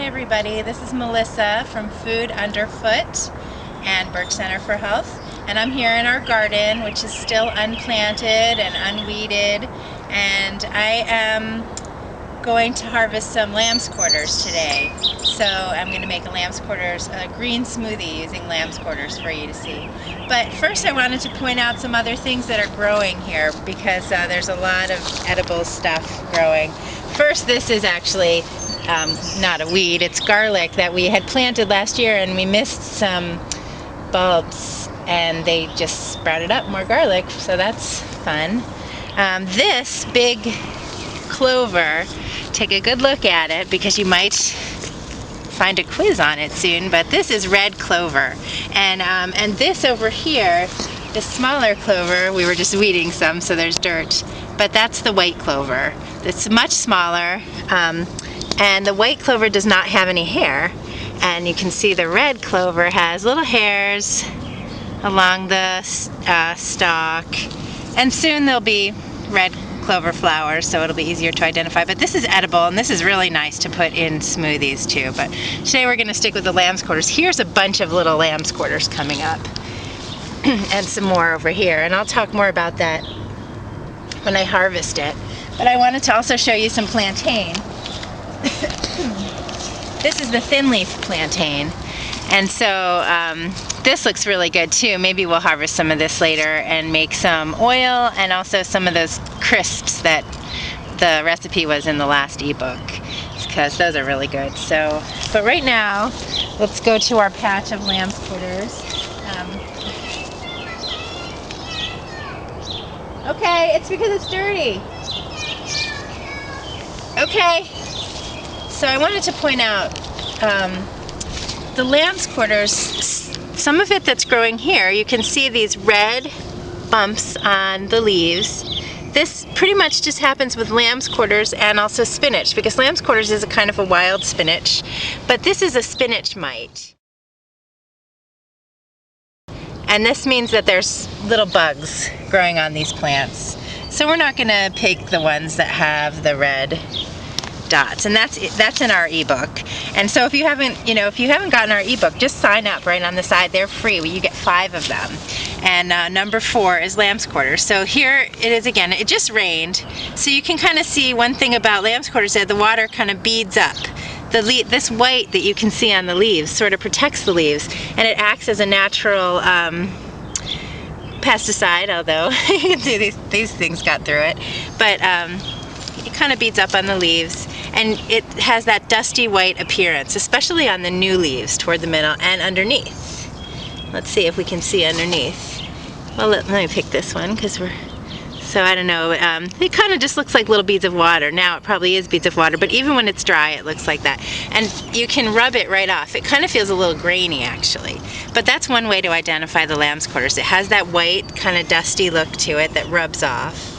Hi everybody, this is Melissa from Food Underfoot and Birch Center for Health, and I'm here in our garden, which is still unplanted and unweeded, and I am going to harvest some lamb's quarters today. So I'm going to make a green smoothie using lamb's quarters for you to see. But first I wanted to point out some other things that are growing here because there's a lot of edible stuff growing. First, this is actually not a weed, it's garlic that we had planted last year and we missed some bulbs and they just sprouted up more garlic, so that's fun. This big clover, take a good look at it because you might find a quiz on it soon, but this is red clover, and this over here, the smaller clover, we were just weeding some so there's dirt, but that's the white clover. It's much smaller, and the white clover does not have any hair, and you can see the red clover has little hairs along the stalk, and soon there'll be red clover flowers, so it'll be easier to identify. But this is edible, and this is really nice to put in smoothies too. But today we're going to stick with the lamb's quarters. Here's a bunch of little lamb's quarters coming up, and some more over here, and I'll talk more about that when I harvest it. But I wanted to also show you some plantain. This is the thin leaf plantain, and so this looks really good too. Maybe we'll harvest some of this later and make some oil and also some of those crisps that the recipe was in the last ebook, because those are really good. So, but right now, let's go to our patch of lamb's quarters. Okay, it's because it's dirty. Okay, so I wanted to point out the lamb's quarters, some of it that's growing here, you can see these red bumps on the leaves. This pretty much just happens with lamb's quarters and also spinach, because lamb's quarters is a kind of a wild spinach, but this is a spinach mite. And this means that there's little bugs growing on these plants. So we're not going to pick the ones that have the red dots, and that's in our ebook. And so if you haven't gotten our ebook, just sign up right on the side. They're free. You get 5 of them. And number 4 is lamb's quarters. So here it is again. It just rained, so you can kind of see one thing about lamb's quarters, that the water kind of beads up. This white that you can see on the leaves sort of protects the leaves, and it acts as a natural pesticide, although you can see these things got through it. But it kind of beads up on the leaves, and it has that dusty white appearance, especially on the new leaves toward the middle and underneath. Let's see if we can see underneath. Well, let me pick this one because so I don't know, it kind of just looks like little beads of water. Now it probably is beads of water, but even when it's dry it looks like that. And you can rub it right off. It kind of feels a little grainy actually. But that's one way to identify the lamb's quarters. It has that white kind of dusty look to it that rubs off.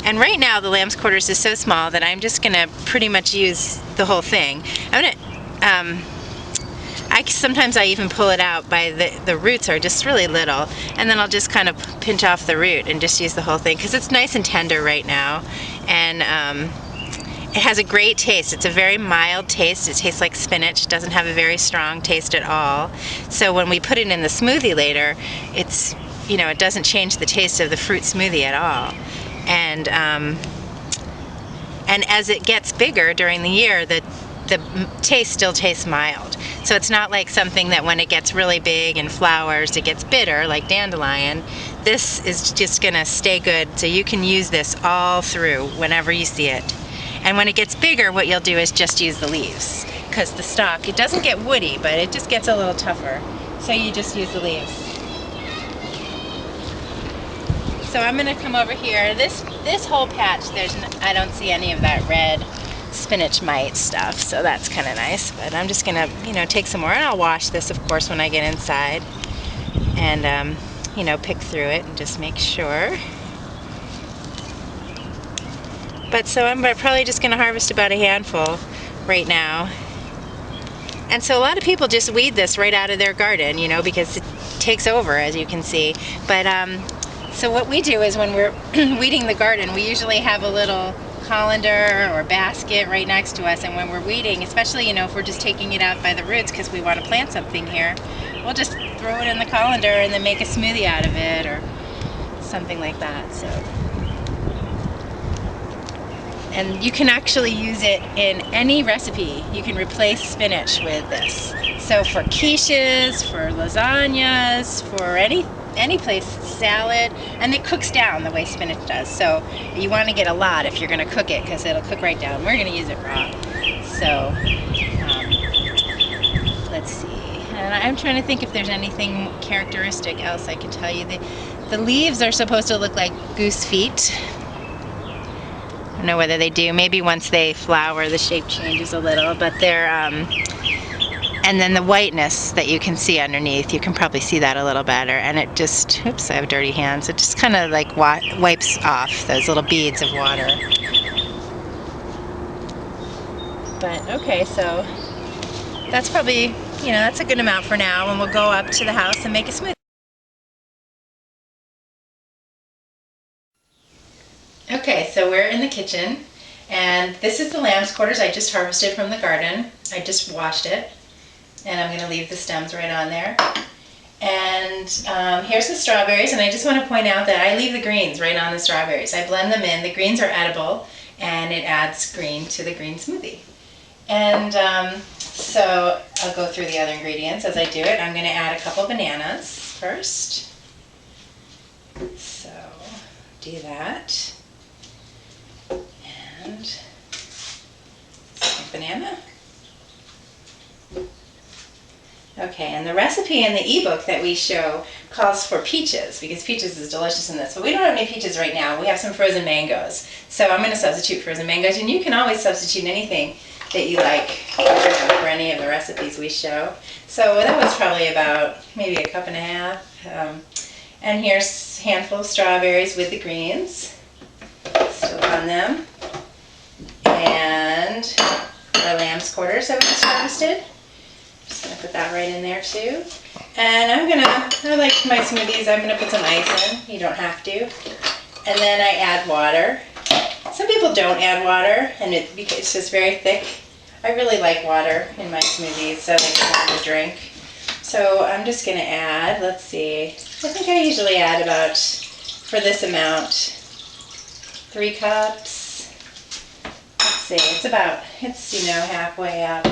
And right now the lamb's quarters is so small that I'm just going to pretty much use the whole thing. Sometimes I even pull it out by the roots are just really little, and then I'll just kind of pinch off the root and just use the whole thing because it's nice and tender right now, and it has a great taste. It's a very mild taste. It tastes like spinach. It doesn't have a very strong taste at all. So when we put it in the smoothie later, it doesn't change the taste of the fruit smoothie at all. And as it gets bigger during the year, the taste still tastes mild. So it's not like something that when it gets really big and flowers, it gets bitter like dandelion. This is just gonna stay good, so you can use this all through whenever you see it. And when it gets bigger, what you'll do is just use the leaves, because the stalk, it doesn't get woody, but it just gets a little tougher. So you just use the leaves. So I'm gonna come over here. This whole patch, I don't see any of that red spinach mite stuff, so that's kind of nice. But I'm just gonna take some more, and I'll wash this of course when I get inside, and pick through it and just make sure. But so I'm probably just gonna harvest about a handful right now. And so a lot of people just weed this right out of their garden, because it takes over, as you can see. But so what we do is when we're weeding the garden, we usually have a little colander or basket right next to us, and when we're weeding, especially, you know, if we're just taking it out by the roots because we want to plant something here, we'll just throw it in the colander and then make a smoothie out of it or something like that. So, and you can actually use it in any recipe. You can replace spinach with this. So for quiches, for lasagnas, for any place, salad, and it cooks down the way spinach does. So you want to get a lot if you're going to cook it because it'll cook right down. We're going to use it raw. So let's see. And I'm trying to think if there's anything characteristic else I can tell you. The leaves are supposed to look like goose feet. I don't know whether they do. Maybe once they flower, the shape changes a little, but they're, and then the whiteness that you can see underneath, you can probably see that a little better, and it just, oops, I have dirty hands, it just kind of like wipes off those little beads of water. But okay, so that's probably, you know, that's a good amount for now, and we'll go up to the house and make a smoothie. Okay, so we're in the kitchen, and this is the lamb's quarters I just harvested from the garden. I just washed it, and I'm going to leave the stems right on there. And here's the strawberries, and I just want to point out that I leave the greens right on the strawberries. I blend them in. The greens are edible, and it adds green to the green smoothie. And so I'll go through the other ingredients as I do it. I'm going to add a couple bananas first. So do that. And second banana. Okay, and the recipe in the ebook that we show calls for peaches because peaches is delicious in this, but we don't have any peaches right now. We have some frozen mangoes, so I'm going to substitute frozen mangoes, and you can always substitute anything that you like for any of the recipes we show. So that was probably about maybe a cup and a half. And here's a handful of strawberries with the greens still on them. And our lamb's quarters that we just harvested. Just going to put that right in there too. And I like my smoothies, I'm going to put some ice in. You don't have to. And then I add water. Some people don't add water, and it's just very thick. I really like water in my smoothies, so they can have a drink. So I'm just going to add, let's see, I think I usually add about, for this amount, 3 cups. Let's see, it's you know, halfway up.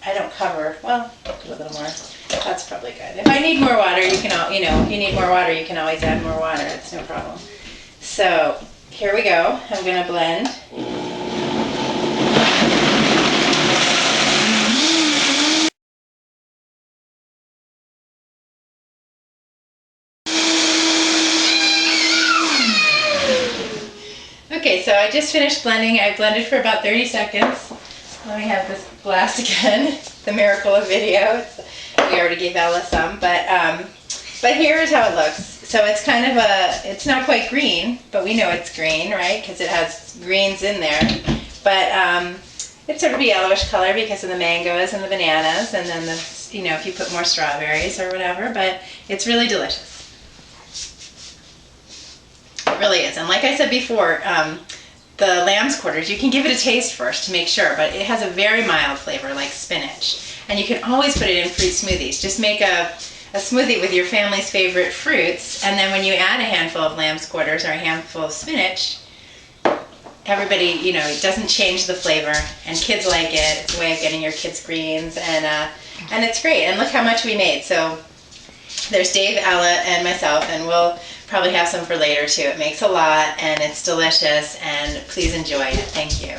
I don't cover, well, do a little more. That's probably good. If I need more water, you can, you know, if you need more water, you can always add more water. It's no problem. So here we go. I'm going to blend. Okay, so I just finished blending. I blended for about 30 seconds. Let me have this glass again. The miracle of video. We already gave Ella some, but here's how it looks. So it's kind of it's not quite green, but we know it's green, right? Because it has greens in there. But it's sort of a yellowish color because of the mangoes and the bananas, and then you know, if you put more strawberries or whatever. But it's really delicious. It really is. And like I said before, the lamb's quarters, you can give it a taste first to make sure, but it has a very mild flavor like spinach. And you can always put it in fruit smoothies. Just make a smoothie with your family's favorite fruits, and then when you add a handful of lamb's quarters or a handful of spinach, everybody, you know, it doesn't change the flavor, and kids like it. It's a way of getting your kids greens, and it's great. And look how much we made. So there's Dave, Ella, and myself, and we'll probably have some for later too. It makes a lot, and it's delicious, and please enjoy it. Thank you.